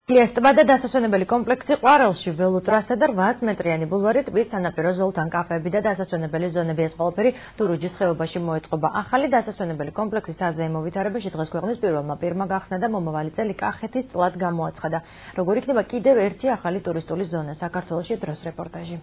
ილიას ტბა და დასასვენებელი კომპლექსი ყვარელში, ველოტრასა და 8 მეტრიანი ბულვარი, ტბის სანაპირო ზოლთან კაფეები და დასასვენებელი ზონები, ეს ყველაფერი დურუჯის ხეობაში მოეწყობა. ახალი დასასვენებელი კომპლექსის საზეიმო ვითარებაში დღეს ქვეყნის პირველმა პირმა გახსნა და მომავალი წელი კახეთის წლად გამოაცხადა. როგორ იქნება კიდევ ერთი ახალი ტურისტული ზონა საქართველოში, დროს რეპორტაჟი.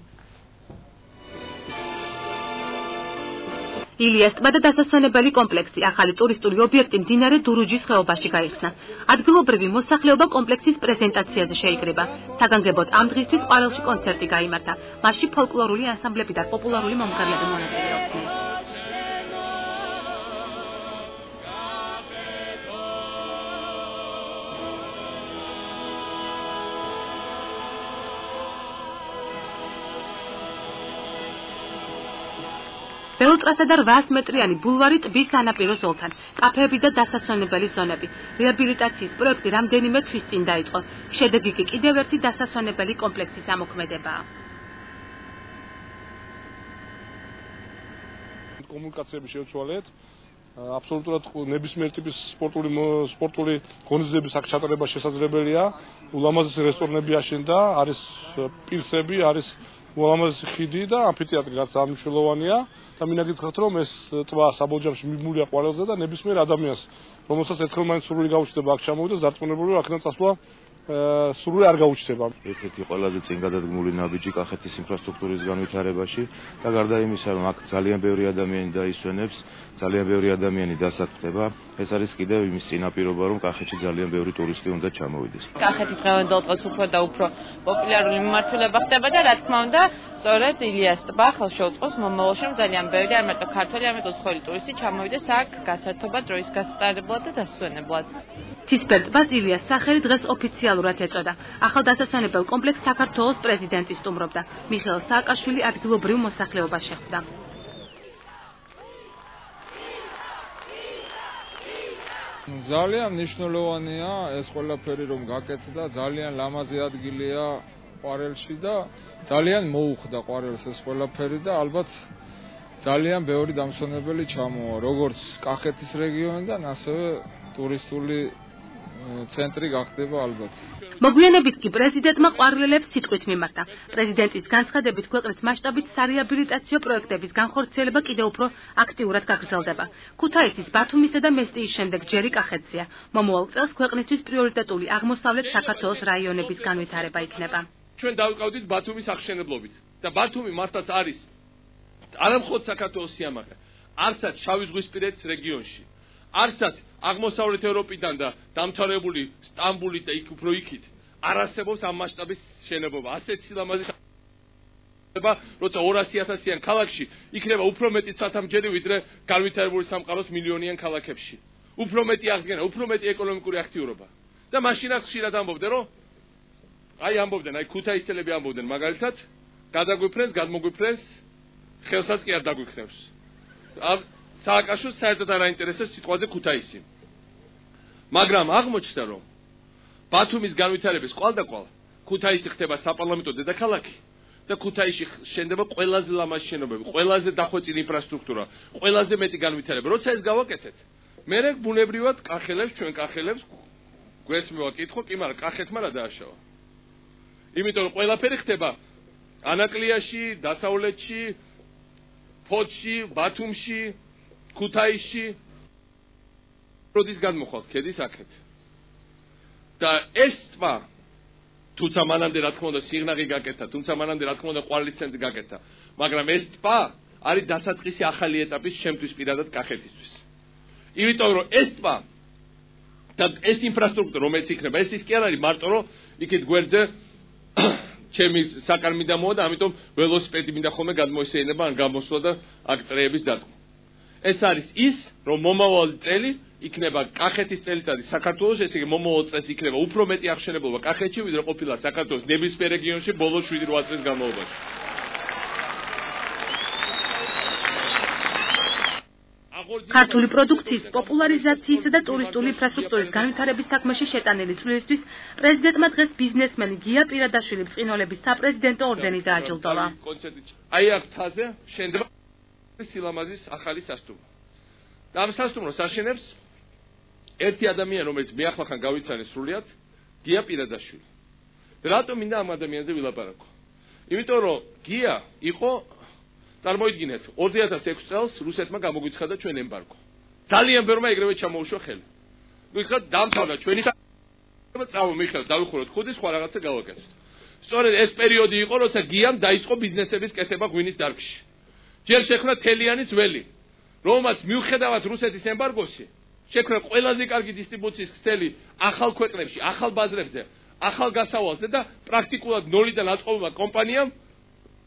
ილიას ტბა და დასასვენებელი კომპლექსი, ახალი ტურისტული ობიექტი მდინარე დურუჯის ხეობაში გაიხსნა. ადგილობრივი მოსახლეობა კომპლექსის პრეზენტაციაზე შეიკრიბა. საგანგებოდ ამ დღისთვის ყვარელში კონცერტი გაიმართა. მასში ფოლკლორული ანსამბლები და პოპულარული მომღერლები მონაწილეობდნენ. ველოტრასა და 8 მეტრიანი ბულვარი ტბის სანაპირო ზოლთან, კაფეები და დასასვენებელი ზონები. რეაბილიტაციის პროექტი რამდენიმე თვის წინ დაიწყო. შედეგი კი კიდევ ერთი დასასვენებელი კომპლექსის ამოქმედებაა. კომუნიკაციები შეუცვალეთ. აბსოლუტურად ნებისმიერ ტიპის სპორტული ღონისძიების აქ ჩატარება შესაძლებელია. ულამაზესი რესტორნები აშენდა, არის პილსები, არის ულამაზესი ხიდი და ამფითეატრი, რაც ამშვენოვანია. და მინდა გითხრათ, რომ ეს ტბა საბოლჯამში მიბმულია ყვარელზე და ნებისმიერ ადამიანს, რომელსაც ერთხელ მაინც სურვილი გაუჩნდება აქ ჩამოვიდეს, დარწმუნებული ვარ, აქედან წასვლა სურვილი არ გაუჩნდება. ერთ-ერთი ყველაზე წინ გადადგმული ნაბიჯი კახეთის ინფრასტრუქტურის განვითარებაში და გარდა იმისა, რომ აქ ძალიან ბევრი ადამიანი დაისვენებს, ძალიან ბევრი ადამიანი დასაქმდება, ეს არის კიდევ იმის წინაპირობა, რომ კახეთში ძალიან ბევრი ტურისტი უნდა ჩამოვიდეს. კახეთი დღევანდელ დღეს უფრო და უფრო პოპულარული მიმართულება ხდება და რა თქმა უნდა, სწორედ ილიას ტბა ხელშეუწყობს მომავალში, რომ ძალიან ბევრი არ მარტო ქართველი, არამედ უცხოელი ტურისტი ჩამოვიდეს აქ გასართობად, დროის გასატარებლად და დასასვენებლად. ცისფერ ტბას ილიას სახელი დღეს ოფიციალურად ეწოდა. ახალ დასასვენებელ კომპლექსს საქართველოს პრეზიდენტი სტუმრობდა. მიხეილ სააკაშვილი ადგილობრივ მოსახლეობას შეხვდა. ძალიან მნიშვნელოვანია ეს ყველაფერი რომ გაკეთდა, ძალიან ლამაზი ადგილია ყვარელში და ძალიან მოუხდა ყვარელს ეს ყველაფერი და ალბათ ძალიან ბევრი დამსვენებელი ჩამოვა, როგორც კახეთის რეგიონიდან, ასევე ტურისტული ცენტრი გახდება ალბათ. მოგვიანებით კი პრეზიდენტმა ყვარლელებს სიტყვით მიმართა. პრეზიდენტის განცხადებით ქვეყნის მასშტაბით სარეაბილიტაციო პროექტების განხორციელება კიდევ უფრო აქტიურად გაგრძელდება. ქუთაისის, ბათუმისა და მესტიის შემდეგ ჯერი კახეთზეა. მომავალ წელს ქვეყნისთვის პრიორიტეტული აღმოსავლეთ საქართველოს რაიონების განვითარება იქნება. ჩვენ დავყავდით ბათუმის აღშენებლობით და ბათუმი მართლაც არის არა მხოლოდ საქართველოს სიამაყე, არსად შავიზღვისპირეთის რეგიონში, არსად აღმოსავლეთ ევროპიდან და დამთავრებული სტამბული და იქ უფრო იქით არ არსებობს ამ მასშტაბის შენობობა. ასეთ სილამაზის როცა 200,000-იან ქალაქში იქნება უფრო მეტი ცათამჯერი ვიდრე განვითარებული სამყაროს მილიონიან ქალაქებში. უფრო მეტი აღდგენა, უფრო მეტი ეკონომიკური აქტიურობა. და მაშინაც ხშირად ამბობდნენ, რომ ამბობდნენ, ქუთაისელები ამბობდნენ მაგალითად, გადაგვიფრენს, გადმოგვიფრენს, ხელსაც კი არ დაგვიქნევს. სააკაშვილს საერთოდ არ აინტერესებს სიტყვაზე ქუთაისი. მაგრამ აღმოჩნდა, რომ ბათუმის განვითარების კვალდაკვალ ქუთაისი ხდება საპარლამენტო დედაქალაქი და ქუთაისში შენდება ყველაზე ლამაზი შენობები, ყველაზე დახვეწილი ინფრასტრუქტურა, ყველაზე მეტი განვითარება. როცა ეს გავაკეთეთ, მე ბუნებრივად კახელებს, ჩვენ კახელებს გვესმევა კითხვა, კი, მაგრამ კახეთმა რა დააშავა? იმიტომ რომ ყველაფერი ხდება ანაკლიაში, დასავლეთში, ფოთში, ბათუმში, ქუთაისში. როდის გადმოხვალთ ქედის აქეთ. და ეს ტბა, თუმცა მანამდე რა თქმა უნდა სიღნაღი გაკეთა, თუმცა მანამდე რა თქმა უნდა ყვარლის ცენტრი გაკეთა, მაგრამ ეს ტბა არის დასაწყისი ახალი ეტაპის ჩემთვის პირადად კახეთისთვის. იმიტომ რომ ეს ტბა და ეს ინფრასტრუქტურა რომელიც იქნება, ეს ის კი არ არის მარტო რომ იქით გვერდზე ჩემი საკარ მინდა მოვა და ამიტომ ველოსიპედი მინდა ხოლმე გადმოისეინება ან გამოსვლა და აქ წრეების დადგმა. ეს არის ის, რომ მომავალი წელი იქნება კახეთის წელიწადი საქართველოს, ესე იგი მომავალ წელს იქნება უფრო მეტი აღშენებობა კახეთში, ვიდრე ყოფილა საქართველოს ნებისმიერ რეგიონში ბოლოს 7-8 წლის განმავლობაში. ქართული პროდუქციის პოპულარიზაციისა და ტურისტული ინფრასტრუქტურის განვითარების საქმეში შეტანილი წვლილისთვის პრეზიდენტმა დღეს ბიზნესმენი გია პირადაშვილი ბრწყინვალების საპრეზიდენტო ორდენი დააჯილდოვა. აი აქ თაზე შენდება სილამაზის ახალი სასტუმრო. და ამ სასტუმროს აშენებს ერთი ადამიანი, რომელიც მე ახლახან გავიცანე სრულიად გია პირადაშვილი. რატომ მინდა ამ ადამიანზე ვილაპარაკო? იმიტომ რომ გია იყო წარმოიდგინეთ 2006 წელს რუსეთმა გამოგვიცხადა ჩვენ ემბარგო. ძალიან ბევრმა ეგრევე ჩამოუშვა ხელი. ვიხოთ დამთავრდა ჩვენი წავო მიხელ დავიხუროთ ხუდი სხვა რაღაცა გავაკეთოთ. სწორედ ეს პერიოდი იყო, როცა გიამ დაიწყო ბიზნესების კეთება ღვინის დარგში. ჯერ შექმნა თელიანის ველი, რომელმაც მიუხედავად რუსეთის ემბარგოსი, შექმნა ყველაზე კარგი დისტრიბუციის ქსელი ახალ ქვეყნებში, ახალ ბაზრებზე, ახალ გასავალზე და პრაქტიკულად ნოლიდან აწყობა კომპანიამ,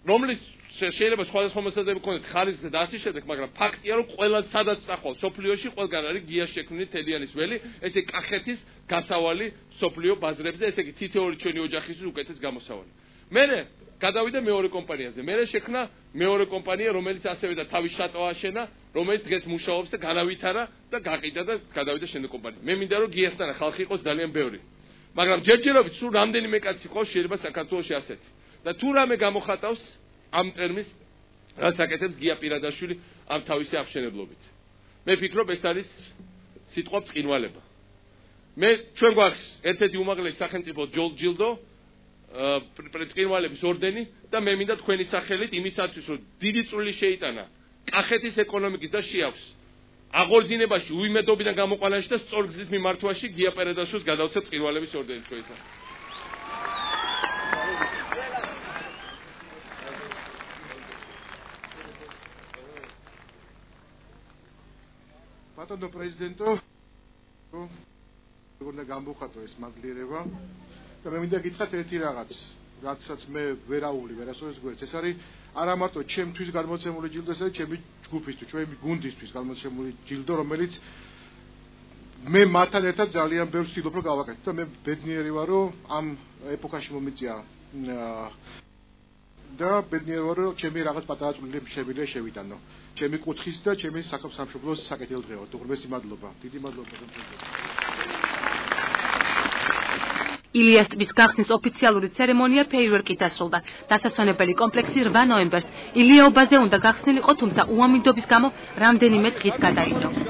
რომლის შეიძლება სხვადასხვა მოსაზრებები ქონდეთ ხარისხზე და ასე შემდეგ, მაგრამ ფაქტია, რომ ყველა სადაც წახვალ სოფლიოში ყველგან არის გია შექმნილი თელიანის ველი, ესე კახეთის გასავალი სოფლიო ბაზრებზე, ესე იგი თითოეული ჩვენი ოჯახისთვის უკეთეს გამოსავალი. მერე გადავიდა მეორე კომპანიაზე. მერე შექმნა მეორე კომპანია, რომელიც ასევე და თავის შატო აშენა, რომელიც დღეს მუშაობს და განავითარა და გაყიდა და გადავიდა შემდეგ კომპანია. მე მინდა რომ გიასთან ხალხი იყოს ძალიან ბევრი. მაგრამ ჯერჯერობით სულ რამდენიმე კაცი ყავს შეიძლება საქართველოში ასეთი. და თუ რამე გამოხატავს ამ ტერმინს რაც აკეთებს გია პირადაშვილი ამ თავისი აღშენებლობით. მე ვფიქრობ ეს არის სიტყვა ბრწყინვალება. მე ჩვენ გვაქვს ერთ-ერთი უმაღლესი სახელმწიფო ჯილდო ბრწყინვალების ორდენი და მე მინდა თქვენი სახელით იმისათვის რომ დიდი წვლილი შეიტანა კახეთის ეკონომიკის და შეაქვს აღორძინებაში უიმედობიდან გამოყვანაში და სწორგზის მიმართვაში გია პირადაშვილს გადავცეთ ბრწყინვალების ორდენი თქვენი სახელით. ბატონო პრეზიდენტო, როგორ უნდა გამოვხატო ეს მადლიერება და მე მინდა გითხრათ ერთი რაღაც, რაცაც მე ვერაული ვერასოდეს გვერდს. ეს არის არა მარტო ჩემთვის გამოცემული ჯილდო, ეს არის ჩემი ჯგუფისთვის, ჩვენი გუნდისთვის გამოცემული ჯილდო, რომელიც მე მათთან ერთად ძალიან ბევრს ვცდილობ რომ გავაკეთო და მე ბედნიერი ვარ რომ ამ ეპოქაში მომიწია და ბედნიერი ვარ რომ ჩემი რაღაც პატარა წვლილი შემიძლია შევიტანო. ჩემი კუთხის და ჩემი სამშობლოს საკეთილდღეოდ. უღრმესი მადლობა. დიდი მადლობა. ილიას ტბის გახსნის ოფიციალური ცერემონია ფეიერვერკით დასრულდა. დასასვენებელი კომპლექსი 8 ნოემბერს ილიაობაზე უნდა გახსნილიყო, თუმცა უამინდობის გამო რამდენიმე დღით გადაიდო.